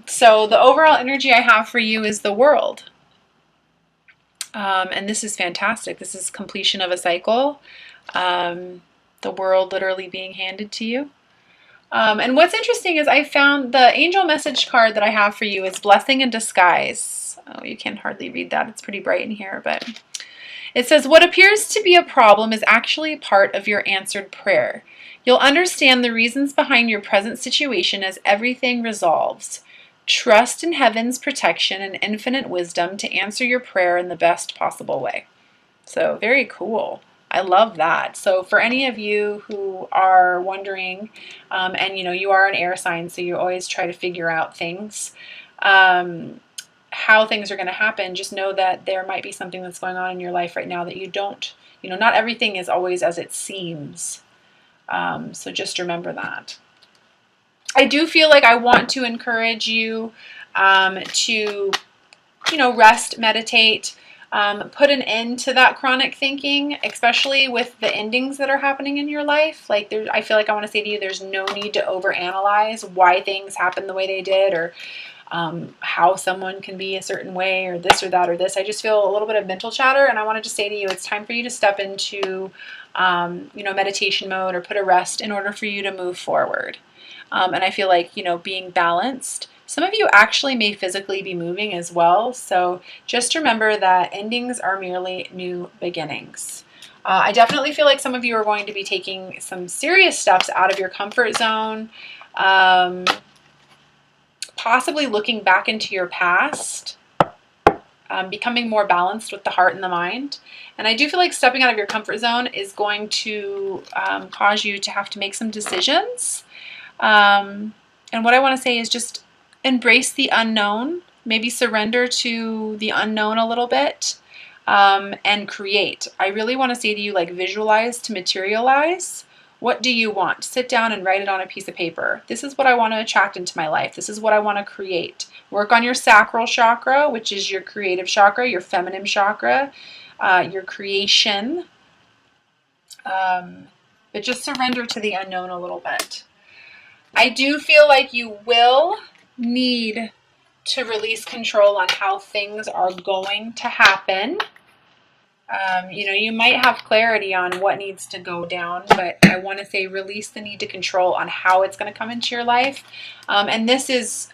So the overall energy I have for you is the World. And this is fantastic. This is completion of a cycle. The World literally being handed to you. And what's interesting is I found the angel message card that I have for you is Blessing in Disguise. Oh, you can hardly read that. It's pretty bright in here, but it says, what appears to be a problem is actually part of your answered prayer. You'll understand the reasons behind your present situation as everything resolves. Trust in heaven's protection and infinite wisdom to answer your prayer in the best possible way. So very cool. I love that. So for any of you who are wondering, and you are an air sign, so you always try to figure out things, how things are going to happen, just know that there might be something that's going on in your life right now that you don't, not everything is always as it seems. So just remember that. I do feel like I want to encourage you to, rest, meditate, put an end to that chronic thinking, especially with the endings that are happening in your life. Like I feel like I want to say to you, there's no need to overanalyze why things happen the way they did, or how someone can be a certain way, or this or that or this. I just feel a little bit of mental chatter, and I wanted to say to you, it's time for you to step into, meditation mode, or put a rest in order for you to move forward. And I feel like, being balanced. Some of you actually may physically be moving as well. So just remember that endings are merely new beginnings. I definitely feel like some of you are going to be taking some serious steps out of your comfort zone. Possibly looking back into your past, becoming more balanced with the heart and the mind. And I do feel like stepping out of your comfort zone is going to cause you to have to make some decisions. And what I want to say is just embrace the unknown, maybe surrender to the unknown a little bit, and create. I really want to say to you, like, visualize to materialize. What do you want? Sit down and write it on a piece of paper. This is what I want to attract into my life. This is what I want to create. Work on your sacral chakra, which is your creative chakra, your feminine chakra, your creation. But just surrender to the unknown a little bit. I do feel like you will need to release control on how things are going to happen. You might have clarity on what needs to go down, but I want to say release the need to control on how it's going to come into your life. And this is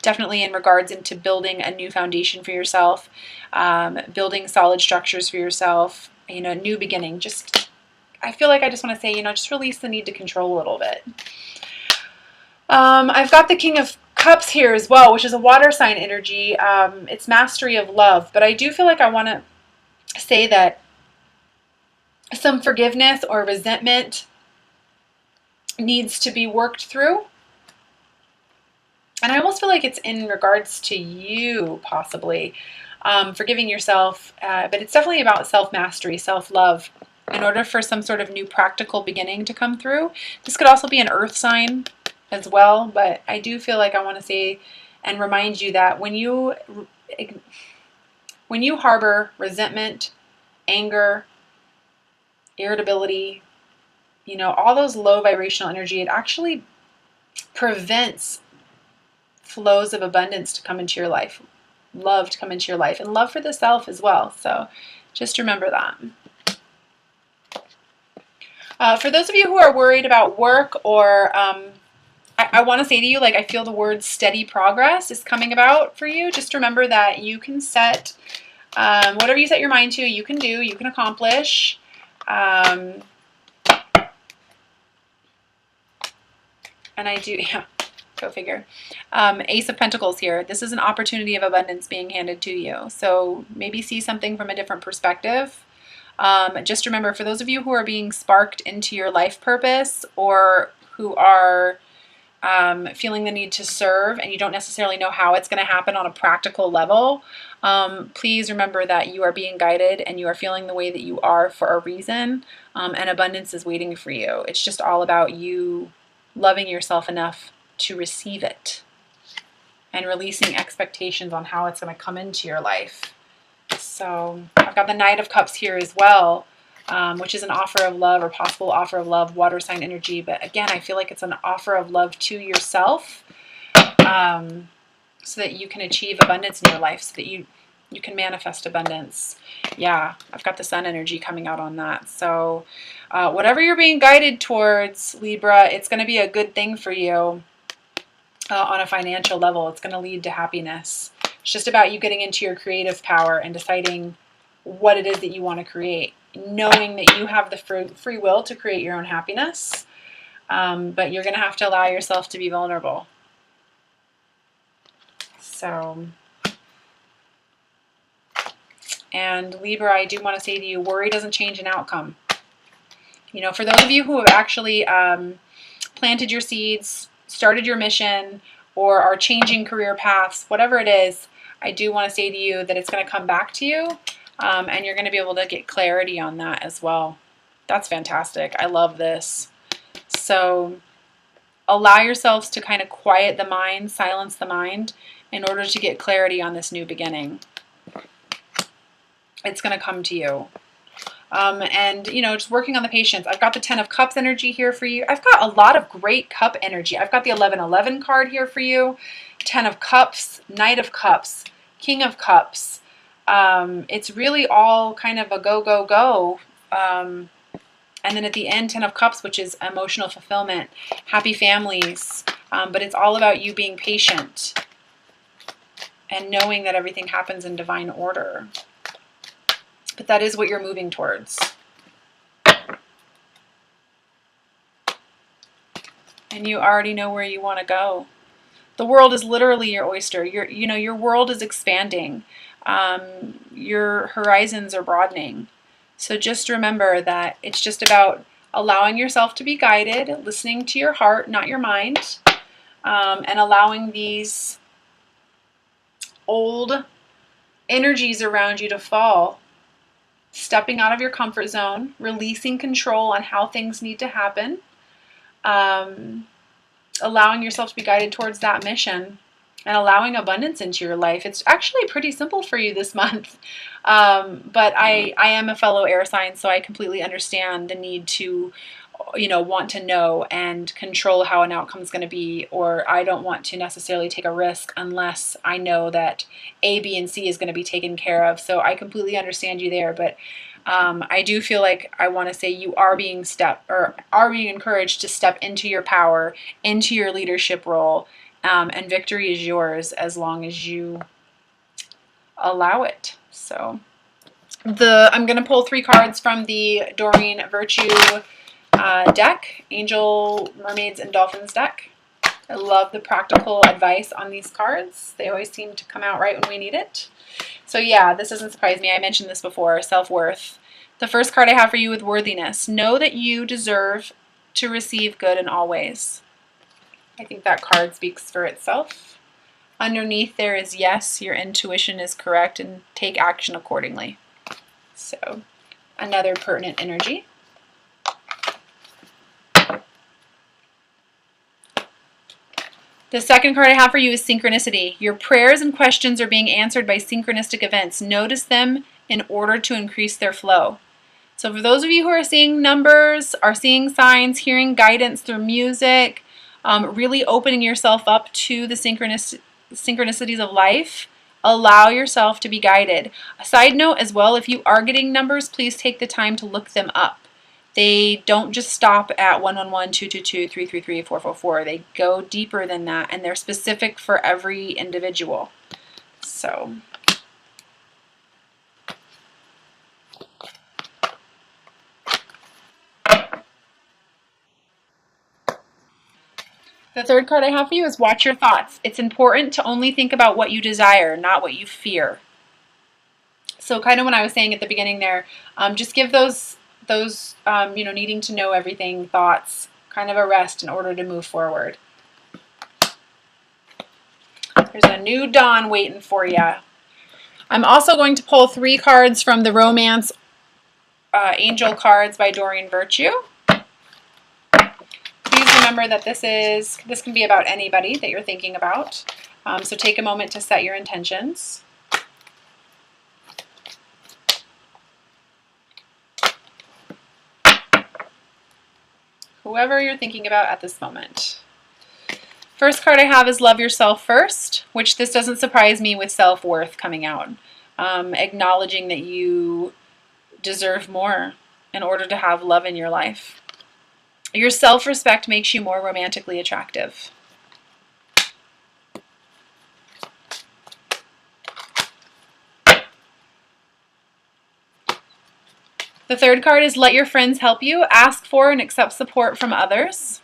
definitely in regards into building a new foundation for yourself, building solid structures for yourself, new beginning. I feel like I just want to say, just release the need to control a little bit. I've got the King of Cups here as well, which is a water sign energy. It's mastery of love, but I do feel like I want to say that some forgiveness or resentment needs to be worked through. And I almost feel like it's in regards to you, possibly, forgiving yourself, but it's definitely about self-mastery, self-love, in order for some sort of new practical beginning to come through. This could also be an earth sign as well, but I do feel like I want to say and remind you that when you harbor resentment, anger, irritability, all those low vibrational energy, it actually prevents flows of abundance to come into your life, love to come into your life, and love for the self as well. So just remember that. For those of you who are worried about work, or I want to say to you, like, I feel the word steady progress is coming about for you. Just remember that you can set whatever you set your mind to, you can do, you can accomplish. And I do, yeah, go figure. Ace of Pentacles here. This is an opportunity of abundance being handed to you. So maybe see something from a different perspective. Just remember, for those of you who are being sparked into your life purpose, or who are feeling the need to serve and you don't necessarily know how it's going to happen on a practical level, please remember that you are being guided and you are feeling the way that you are for a reason, and abundance is waiting for you. It's just all about you loving yourself enough to receive it and releasing expectations on how it's going to come into your life. So I've got the Knight of Cups here as well, which is an offer of love, or possible offer of love, water sign energy. But again, I feel like it's an offer of love to yourself. so that you can achieve abundance in your life, so that you can manifest abundance. Yeah, I've got the sun energy coming out on that. So whatever you're being guided towards, Libra, it's going to be a good thing for you on a financial level. It's going to lead to happiness. It's just about you getting into your creative power and deciding what it is that you want to create, knowing that you have the free will to create your own happiness, but you're going to have to allow yourself to be vulnerable. So, and Libra, I do want to say to you, worry doesn't change an outcome. You know, for those of you who have actually planted your seeds, started your mission, or are changing career paths, whatever it is, I do want to say to you that it's going to come back to you, and you're going to be able to get clarity on that as well. That's fantastic. I love this. So allow yourselves to kind of quiet the mind, silence the mind, in order to get clarity on this new beginning. It's going to come to you. And, you know, just working on the patience. I've got the 10 of Cups energy here for you. I've got a lot of great cup energy. I've got the 1111 card here for you. 10 of Cups, Knight of Cups, King of Cups. It's really all kind of a go, go, go. And then at the end, 10 of Cups, which is emotional fulfillment, happy families. But it's all about you being patient and knowing that everything happens in divine order. But that is what you're moving towards. And you already know where you want to go. The world is literally your oyster. Your world is expanding. Your horizons are broadening. So just remember that it's just about allowing yourself to be guided, listening to your heart, not your mind, and allowing these old energies around you to fall. Stepping out of your comfort zone, releasing control on how things need to happen, allowing yourself to be guided towards that mission, and allowing abundance into your life. It's actually pretty simple for you this month. But I am a fellow air sign, so I completely understand the need to, want to know and control how an outcome is going to be, or I don't want to necessarily take a risk unless I know that A, B, and C is going to be taken care of. So I completely understand you there, but I do feel like I want to say you are being encouraged to step into your power, into your leadership role, and victory is yours as long as you allow it. So I'm going to pull 3 cards from the Doreen Virtue deck, Angel, Mermaids, and Dolphins deck. I love the practical advice on these cards. They always seem to come out right when we need it. So yeah, this doesn't surprise me. I mentioned this before, self-worth. The first card I have for you with worthiness. Know that you deserve to receive good in all ways. I think that card speaks for itself. Underneath there is yes, your intuition is correct, and take action accordingly. So another pertinent energy. The second card I have for you is synchronicity. Your prayers and questions are being answered by synchronistic events. Notice them in order to increase their flow. So for those of you who are seeing numbers, are seeing signs, hearing guidance through music, really opening yourself up to the synchronicities of life, allow yourself to be guided. A side note as well, if you are getting numbers, please take the time to look them up. They don't just stop at 111, 222, 333, 444. They go deeper than that, and they're specific for every individual. So the third card I have for you is watch your thoughts. It's important to only think about what you desire, not what you fear. So kind of when I was saying at the beginning there, just give those needing to know everything thoughts kind of a rest in order to move forward. There's a new dawn waiting for you. I'm also going to pull 3 cards from the Romance Angel cards by Doreen Virtue. Please remember that this can be about anybody that you're thinking about. So take a moment to set your intentions. Whoever you're thinking about at this moment. First card I have is Love Yourself First, which this doesn't surprise me with self-worth coming out. Acknowledging that you deserve more in order to have love in your life. Your self-respect makes you more romantically attractive. The third card is Let Your Friends Help You. Ask for and accept support from others.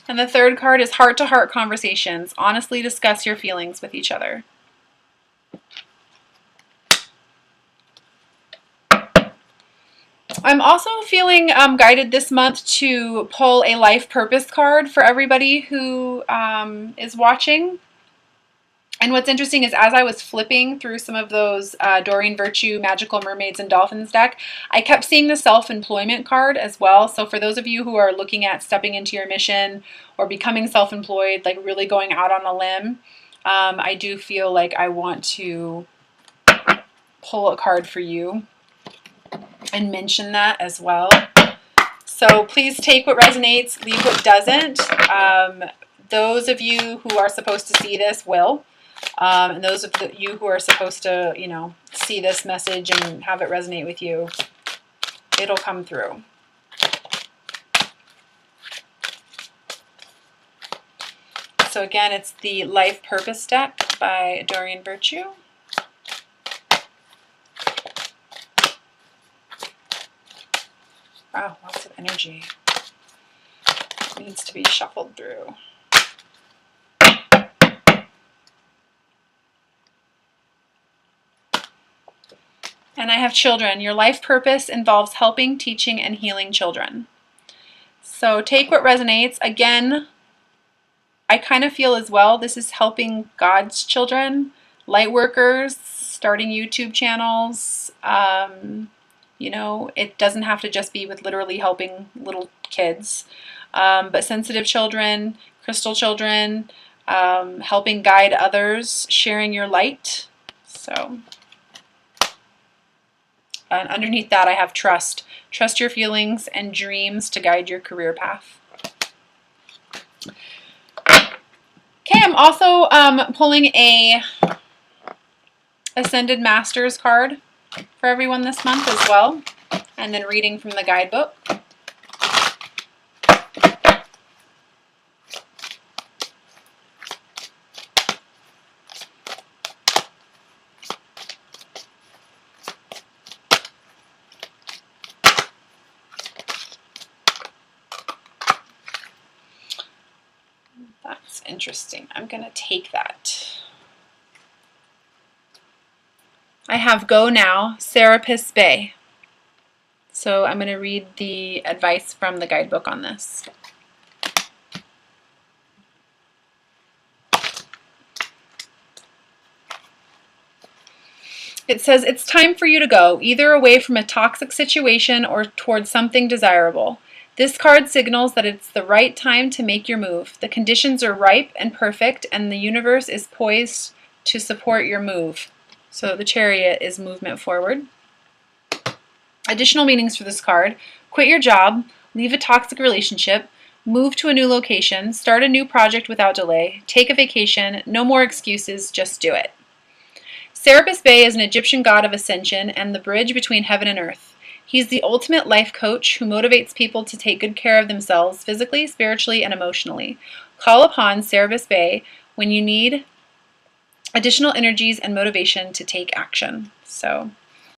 And the third card is Heart-to-Heart Conversations. Honestly discuss your feelings with each other. I'm also feeling guided this month to pull a life purpose card for everybody who is watching. And what's interesting is as I was flipping through some of those Doreen Virtue, Magical Mermaids, and Dolphins deck, I kept seeing the self-employment card as well. So for those of you who are looking at stepping into your mission or becoming self-employed, like really going out on a limb, I do feel like I want to pull a card for you and mention that as well. So please take what resonates, leave what doesn't. Those of you who are supposed to see this will. And those of you who are supposed to, you know, see this message and have it resonate with you, it'll come through. So again, it's the Life Purpose deck by Doreen Virtue. Wow, lots of energy. It needs to be shuffled through. And I have children. Your life purpose involves helping, teaching, and healing children. So take what resonates. Again, I kind of feel as well this is helping God's children, light workers, starting YouTube channels. You know, it doesn't have to just be with literally helping little kids, but sensitive children, crystal children, helping guide others, sharing your light. So, and underneath that I have trust. Trust your feelings and dreams to guide your career path. Okay, I'm also pulling a Ascended Masters card for everyone this month as well, and then reading from the guidebook. That's interesting. I'm going to take that. I have Go Now, Serapis Bay. So I'm going to read the advice from the guidebook on this. It says, it's time for you to go, either away from a toxic situation or towards something desirable. This card signals that it's the right time to make your move. The conditions are ripe and perfect, and the universe is poised to support your move. So the Chariot is movement forward. Additional meanings for this card: quit your job, leave a toxic relationship, move to a new location, start a new project without delay, take a vacation, no more excuses, just do it. Serapis Bey is an Egyptian god of ascension and the bridge between heaven and earth. He's the ultimate life coach who motivates people to take good care of themselves physically, spiritually, and emotionally. Call upon Serapis Bey when you need additional energies and motivation to take action. So